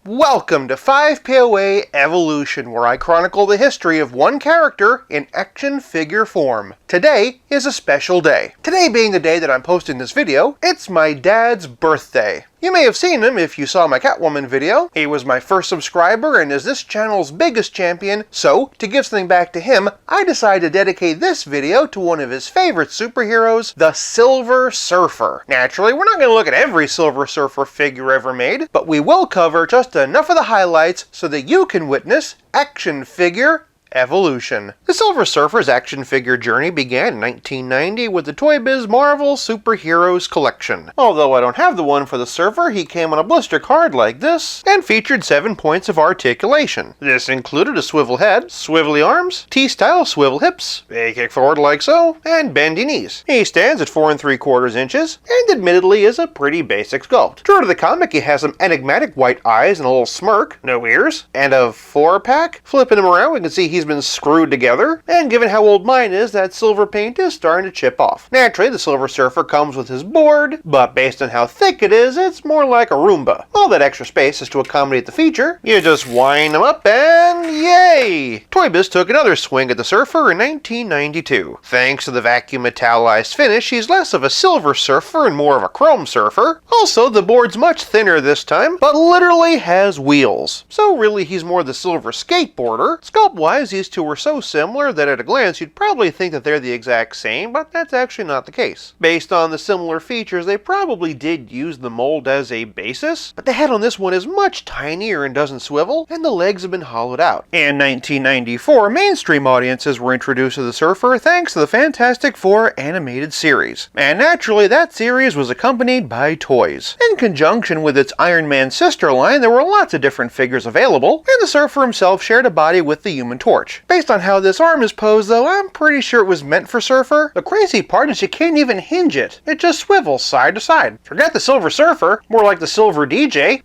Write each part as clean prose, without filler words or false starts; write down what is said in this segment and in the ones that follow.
Welcome to 5POA Evolution, where I chronicle the history of one character in action figure form. Today is a special day. Today being the day that I'm posting this video, it's my dad's birthday. You may have seen him if you saw my Catwoman video. He was my first subscriber and is this channel's biggest champion, so to give something back to him, I decided to dedicate this video to one of his favorite superheroes, the Silver Surfer. Naturally, we're not going to look at every Silver Surfer figure ever made, but we will cover just enough of the highlights so that you can witness action figure evolution. The Silver Surfer's action figure journey began in 1990 with the Toy Biz Marvel Superheroes collection. Although I don't have the one for the Surfer, he came on a blister card like this and featured 7 points of articulation. This included a swivel head, swivelly arms, T-style swivel hips, a kick forward like so, and bendy knees. He stands at 4 3/4 inches and admittedly is a pretty basic sculpt. True to the comic, he has some enigmatic white eyes and a little smirk, no ears, and a 4-pack. Flipping him around, we can see he's been screwed together, and given how old mine is, that silver paint is starting to chip off. Naturally, the Silver Surfer comes with his board, but based on how thick it is, it's more like a Roomba. All that extra space is to accommodate the feature. You just wind him up and yay! Toy Biz took another swing at the Surfer in 1992. Thanks to the vacuum metallized finish, he's less of a Silver Surfer and more of a Chrome Surfer. Also, the board's much thinner this time, but literally has wheels. So really, he's more the Silver Skateboarder. Sculpt-wise, these two are so similar that at a glance you'd probably think that they're the exact same, but that's actually not the case. Based on the similar features, they probably did use the mold as a basis, but the head on this one is much tinier and doesn't swivel, and the legs have been hollowed out. In 1994, mainstream audiences were introduced to the Surfer thanks to the Fantastic Four animated series, and naturally that series was accompanied by toys. In conjunction with its Iron Man sister line, there were lots of different figures available, and the Surfer himself shared a body with the Human Torch. Based on how this arm is posed though, I'm pretty sure it was meant for Surfer. The crazy part is you can't even hinge it. It just swivels side to side. Forget the Silver Surfer, more like the Silver DJ.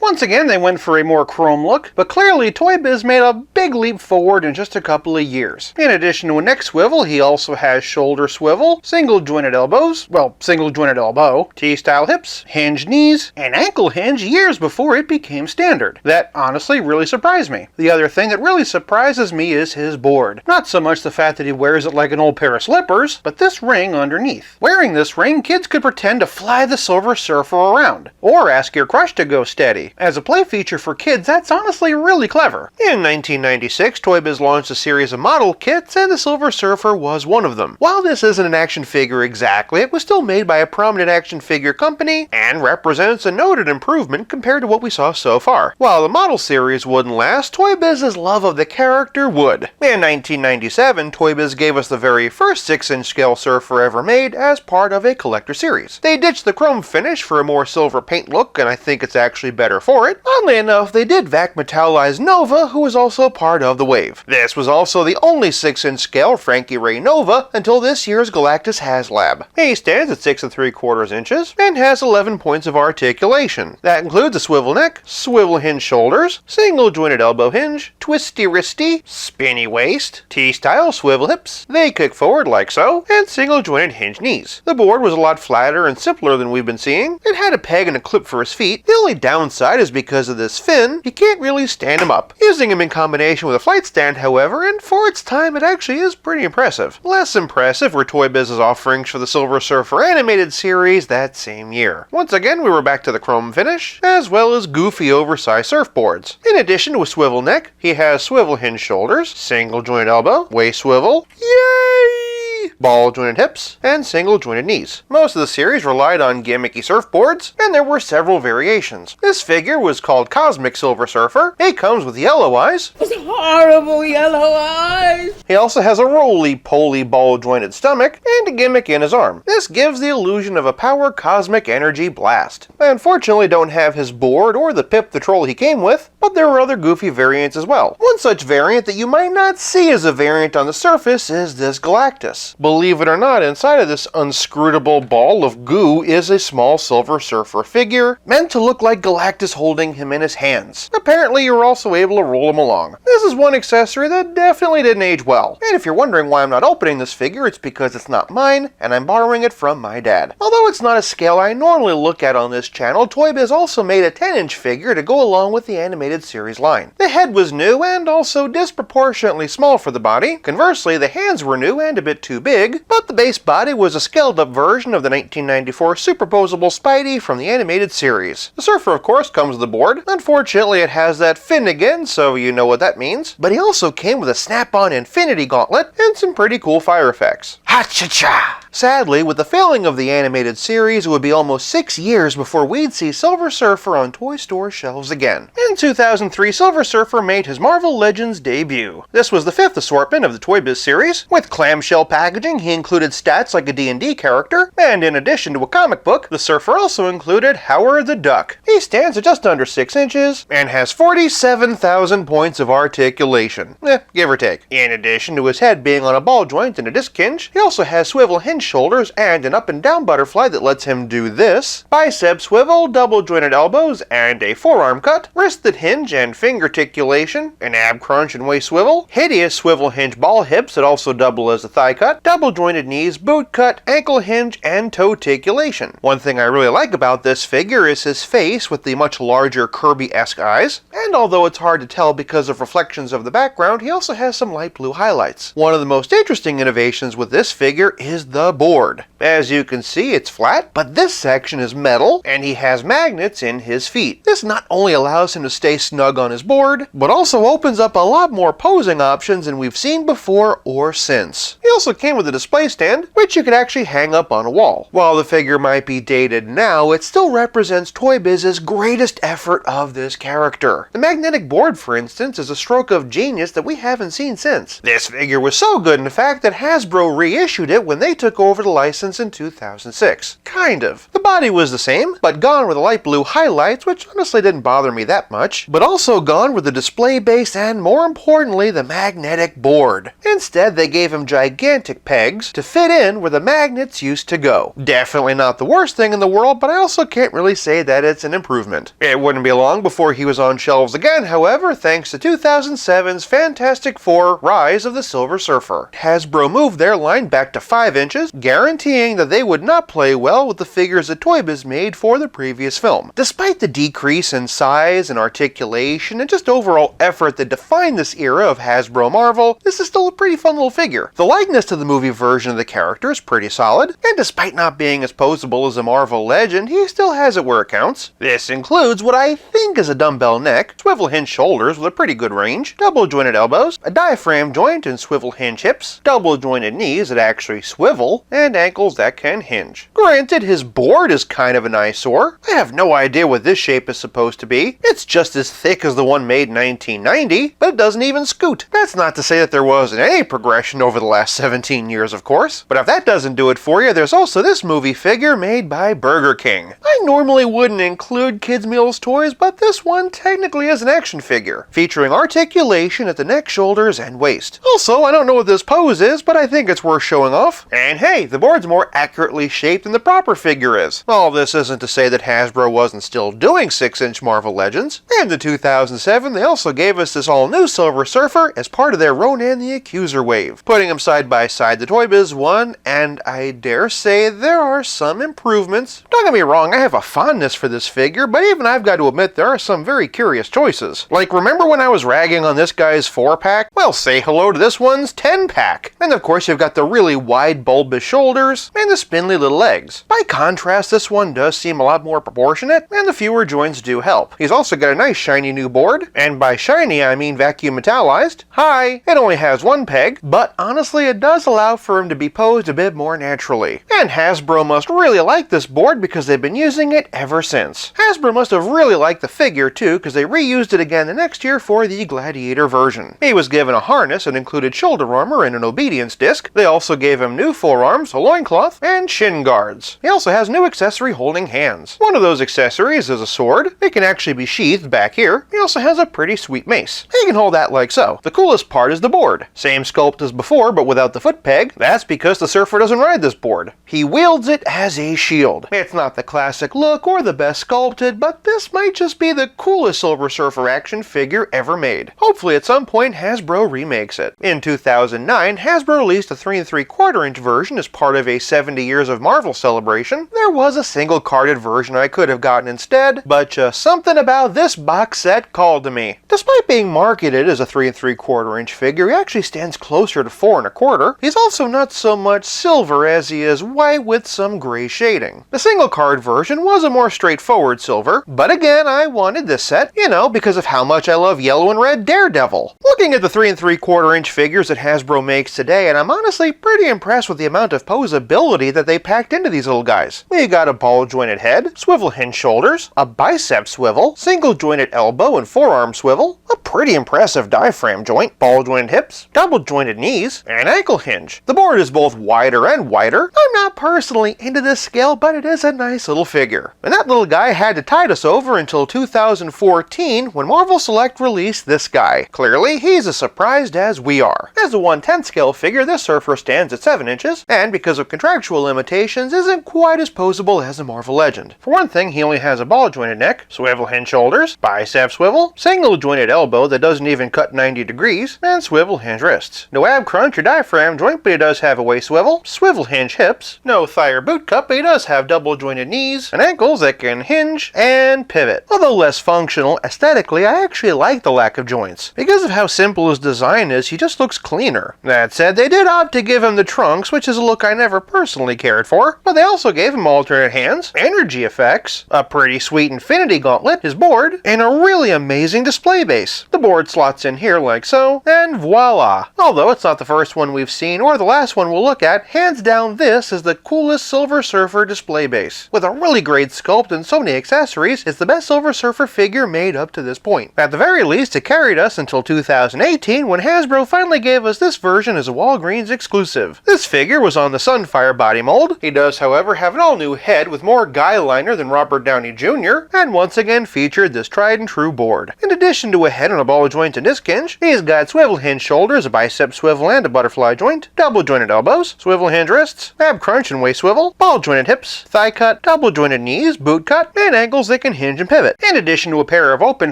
Once again, they went for a more chrome look, but clearly Toy Biz made a big leap forward in just a couple of years. In addition to a neck swivel, he also has shoulder swivel, single jointed elbows, single jointed elbow, T-style hips, hinged knees, and ankle hinge years before it became standard. That honestly really surprised me. The other thing that really surprises me is his board. Not so much the fact that he wears it like an old pair of slippers, but this ring underneath. Wearing this ring, kids could pretend to fly the Silver Surfer around, or ask your crush to go steady. As a play feature for kids, that's honestly really clever. In 1996, Toy Biz launched a series of model kits, and the Silver Surfer was one of them. While this isn't an action figure exactly, it was still made by a prominent action figure company, and represents a noted improvement compared to what we saw so far. While the model series wouldn't last, Toy Biz's love of the character would. In 1997, Toy Biz gave us the very first 6-inch scale Surfer ever made as part of a collector series. They ditched the chrome finish for a more silver paint look, and I think it's actually better for it. Oddly enough, they did vac metallize Nova, who was also part of the wave. This was also the only 6-inch scale Frankie Ray Nova until this year's Galactus HasLab. He stands at 6 3/4 inches and has 11 points of articulation. That includes a swivel neck, swivel hinge shoulders, single jointed elbow hinge, twisty wristy, spinny waist, T-style swivel hips, they kick forward like so, and single jointed hinge knees. The board was a lot flatter and simpler than we've been seeing. It had a peg and a clip for his feet. The only downside is because of this fin, you can't really stand him up. Using him in combination with a flight stand, however, and for its time it actually is pretty impressive. Less impressive were Toy Biz's offerings for the Silver Surfer animated series that same year. Once again, we were back to the chrome finish, as well as goofy oversized surfboards. In addition to a swivel neck, he has swivel hinge shoulders, single joint elbow, waist swivel, yay! Ball jointed hips, and single jointed knees. Most of the series relied on gimmicky surfboards, and there were several variations. This figure was called Cosmic Silver Surfer. It comes with yellow eyes. Those horrible yellow eyes! He also has a roly-poly ball-jointed stomach and a gimmick in his arm. This gives the illusion of a power cosmic energy blast. I unfortunately don't have his board or the Pip the Troll he came with, but there are other goofy variants as well. One such variant that you might not see as a variant on the surface is this Galactus. this. Believe it or not, inside of this unscrutable ball of goo is a small Silver Surfer figure, meant to look like Galactus holding him in his hands. Apparently you're also able to roll him along. This is one accessory that definitely didn't age well. And if you're wondering why I'm not opening this figure, it's because it's not mine, and I'm borrowing it from my dad. Although it's not a scale I normally look at on this channel, Toy Biz also made a 10-inch figure to go along with the animated series line. The head was new and also disproportionately small for the body. Conversely, the hands were new and a bit too big, but the base body was a scaled-up version of the 1994 superposable Spidey from the animated series. The Surfer, of course, comes with the board. Unfortunately, it has that fin again, so you know what that means. But he also came with a snap-on infinity gauntlet and some pretty cool fire effects. Ha-cha-cha! Sadly, with the failing of the animated series, it would be almost 6 years before we'd see Silver Surfer on toy store shelves again. In 2003, Silver Surfer made his Marvel Legends debut. This was the 5th assortment of the Toy Biz series. With clamshell packaging, he included stats like a D&D character, and in addition to a comic book, the Surfer also included Howard the Duck. He stands at just under 6 inches, and has 47,000 points of articulation. Give or take. In addition to his head being on a ball joint and a disc hinge, he also has swivel hinge shoulders and an up and down butterfly that lets him do this, bicep swivel, double jointed elbows, and a forearm cut, wristed hinge and finger articulation, an ab crunch and waist swivel, hideous swivel hinge ball hips that also double as a thigh cut, double jointed knees, boot cut, ankle hinge, and toe articulation. One thing I really like about this figure is his face with the much larger Kirby-esque eyes, and although it's hard to tell because of reflections of the background, he also has some light blue highlights. One of the most interesting innovations with this figure is the board. As you can see, it's flat, but this section is metal, and he has magnets in his feet. This not only allows him to stay snug on his board, but also opens up a lot more posing options than we've seen before or since. He also came with a display stand, which you could actually hang up on a wall. While the figure might be dated now, it still represents Toy Biz's greatest effort of this character. The magnetic board, for instance, is a stroke of genius that we haven't seen since. This figure was so good, in fact, that Hasbro reissued it when they took over the license in 2006. Kind of. The body was the same, but gone with the light blue highlights, which honestly didn't bother me that much, but also gone with the display base and, more importantly, the magnetic board. Instead, they gave him gigantic pegs to fit in where the magnets used to go. Definitely not the worst thing in the world, but I also can't really say that it's an improvement. It wouldn't be long before he was on shelves again, however, thanks to 2007's Fantastic Four Rise of the Silver Surfer. Hasbro moved their line back to 5 inches, guaranteeing that they would not play well with the figures that Toy Biz made for the previous film. Despite the decrease in size and articulation and just overall effort that defined this era of Hasbro Marvel, this is still a pretty fun little figure. The likeness to the movie version of the character is pretty solid, and despite not being as posable as a Marvel legend, he still has it where it counts. This includes what I think is a dumbbell neck, swivel hinge shoulders with a pretty good range, double jointed elbows, a diaphragm joint and swivel hinge hips, double jointed knees that actually swivel, and ankles that can hinge. Granted, his board is kind of an eyesore. I have no idea what this shape is supposed to be. It's just as thick as the one made in 1990, but it doesn't even scoot. That's not to say that there wasn't any progression over the last 17 years, of course. But if that doesn't do it for you, there's also this movie figure made by Burger King. I normally wouldn't include kids' meals toys, but this one technically is an action figure, featuring articulation at the neck, shoulders, and waist. Also, I don't know what this pose is, but I think it's worth showing off. And hey, the board's more accurately shaped than the proper figure is. All this isn't to say that Hasbro wasn't still doing 6-inch Marvel Legends. And in 2007, they also gave us this all-new Silver Surfer as part of their Ronan the Accuser wave, putting him side by side the Toy Biz one, and I dare say there are some improvements. Don't get me wrong, I have a fondness for this figure, but even I've got to admit there are some very curious choices. Like, remember when I was ragging on this guy's 4-pack? Well, say hello to this one's 10-pack. And of course you've got the really wide bulbous shoulders and the spindly little legs. By contrast, this one does seem a lot more proportionate, and the fewer joints do help. He's also got a nice shiny new board, and by shiny I mean vacuum metallized. Hi! It only has one peg, but honestly it does allow for him to be posed a bit more naturally. And Hasbro must really like this board because they've been using using it ever since. Hasbro must have really liked the figure too, because they reused it again the next year for the Gladiator version. He was given a harness that included shoulder armor and an obedience disc. They also gave him new forearms, a loincloth, and shin guards. He also has a new accessory holding hands. One of those accessories is a sword. It can actually be sheathed back here. He also has a pretty sweet mace. He can hold that like so. The coolest part is the board. Same sculpt as before, but without the foot peg. That's because the Surfer doesn't ride this board. He wields it as a shield. It's not the classic look or the best sculpted, but this might just be the coolest Silver Surfer action figure ever made. Hopefully at some point Hasbro remakes it. In 2009, Hasbro released a 3 3/4 inch version as part of a 70 years of Marvel celebration. There was a single carded version I could have gotten instead, but just something about this box set called to me. Despite being marketed as a 3 3/4 inch figure, he actually stands closer to 4 1/4. He's also not so much silver as he is white with some gray shading. The single card version was a more straightforward silver, but again I wanted this set, because of how much I love yellow and red Daredevil. Looking at the 3 3/4 inch figures that Hasbro makes today, and I'm honestly pretty impressed with the amount of posability that they packed into these little guys. We got a ball jointed head, swivel hinge shoulders, a bicep swivel, single jointed elbow and forearm swivel, a pretty impressive diaphragm joint, ball jointed hips, double jointed knees, and ankle hinge. The board is both wider and wider. I'm not personally into this scale, but it is a nice little figure. And that little guy had to tide us over until 2014 when Marvel Select released this guy. Clearly, he's as surprised as we are. As a 1/10 scale figure, this Surfer stands at 7 inches, and because of contractual limitations, isn't quite as posable as a Marvel Legend. For one thing, he only has a ball jointed neck, swivel hinge shoulders, bicep swivel, single jointed elbow that doesn't even cut 90 degrees, and swivel hinge wrists. No ab crunch or diaphragm joint, but he does have a waist swivel hinge hips, no thigh or boot cut, but he does have double jointed knees, and ankles that can hinge and pivot. Although less functional, aesthetically I actually like the lack of joints. Because of how simple his design is, he just looks cleaner. That said, they did opt to give him the trunks, which is a look I never personally cared for, but they also gave him alternate hands, energy effects, a pretty sweet infinity gauntlet, his board, and a really amazing display base. The board slots in here like so, and voila! Although it's not the first one we've seen or the last one we'll look at, hands down this is the coolest Silver Surfer display base. With a really great sculpt and so many accessories, it's the best Silver Surfer figure made up to this point. At the very least, it carried us until 2018 when Hasbro finally gave us this version as a Walgreens exclusive. This figure was on the Sunfire body mold. He does, however, have an all-new head with more guy liner than Robert Downey Jr., and once again featured this tried and true board. In addition to a head on a ball joint and disc hinge, he's got swivel hinge shoulders, a bicep swivel and a butterfly joint, double jointed elbows, swivel hinge wrists, ab crunch and waist swivel, ball jointed hips, thigh cut, double jointed knees, boot cut, and ankles that can hinge and pivot. In addition to a pair of open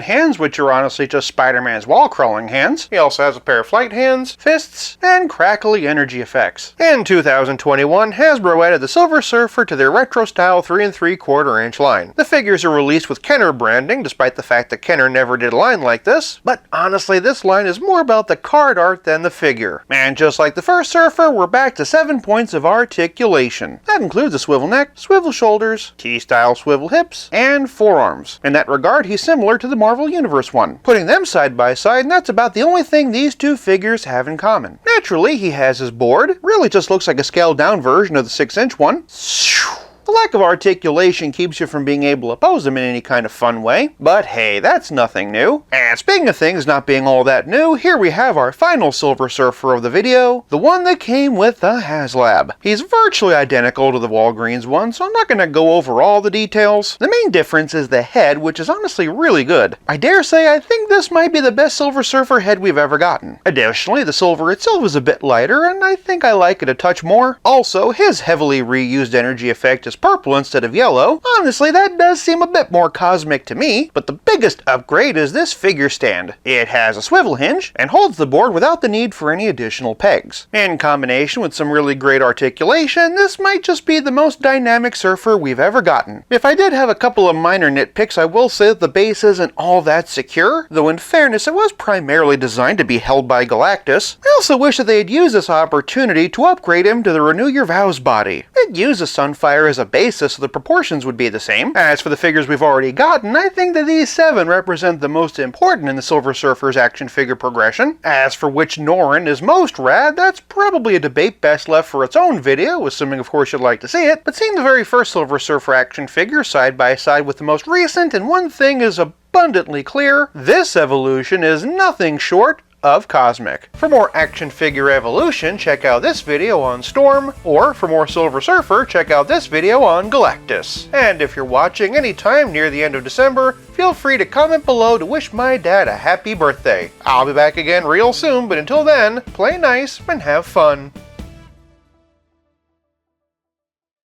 hands, which are honestly just Spider-Man's wall crawling hands, he also has a pair of flight hands, fists, and crackly energy effects. In 2021, Hasbro added the Silver Surfer to their retro style 3 3/4 inch line. The figures are released with Kenner branding, despite the fact that Kenner never did a line like this, but honestly this line is more about the card art than the figure. And just like the first Surfer, we're back to 7 points of articulation. That includes a swivel neck, swivel shoulders, T-style swivel hips, and forearms. In that regard, he's similar to the Marvel Universe one. Putting them side by side, and that's about the only thing these two figures have in common. Naturally, he has his board. Really just looks like a scaled down version of the 6-inch one. The lack of articulation keeps you from being able to pose him in any kind of fun way, but hey, that's nothing new. And speaking of things not being all that new, here we have our final Silver Surfer of the video, the one that came with the HasLab. He's virtually identical to the Walgreens one, so I'm not going to go over all the details. The main difference is the head, which is honestly really good. I dare say I think this might be the best Silver Surfer head we've ever gotten. Additionally, the silver itself is a bit lighter, and I think I like it a touch more. Also, his heavily reused energy effect is purple instead of yellow. Honestly, that does seem a bit more cosmic to me, but the biggest upgrade is this figure stand. It has a swivel hinge and holds the board without the need for any additional pegs. In combination with some really great articulation, this might just be the most dynamic Surfer we've ever gotten. If I did have a couple of minor nitpicks, I will say that the base isn't all that secure, though in fairness it was primarily designed to be held by Galactus. I also wish that they had used this opportunity to upgrade him to the Renew Your Vows body. It uses Sunfire as a basis so the proportions would be the same. As for the figures we've already gotten, I think that these 7 represent the most important in the Silver Surfer's action figure progression. As for which Norrin is most rad, that's probably a debate best left for its own video, assuming of course you'd like to see it, but seeing the very first Silver Surfer action figure side by side with the most recent, and one thing is abundantly clear: this evolution is nothing short of cosmic. For more action figure evolution, check out this video on Storm, or for more Silver Surfer, check out this video on Galactus. And if you're watching anytime near the end of December, feel free to comment below to wish my dad a happy birthday. I'll be back again real soon, but until then, play nice and have fun.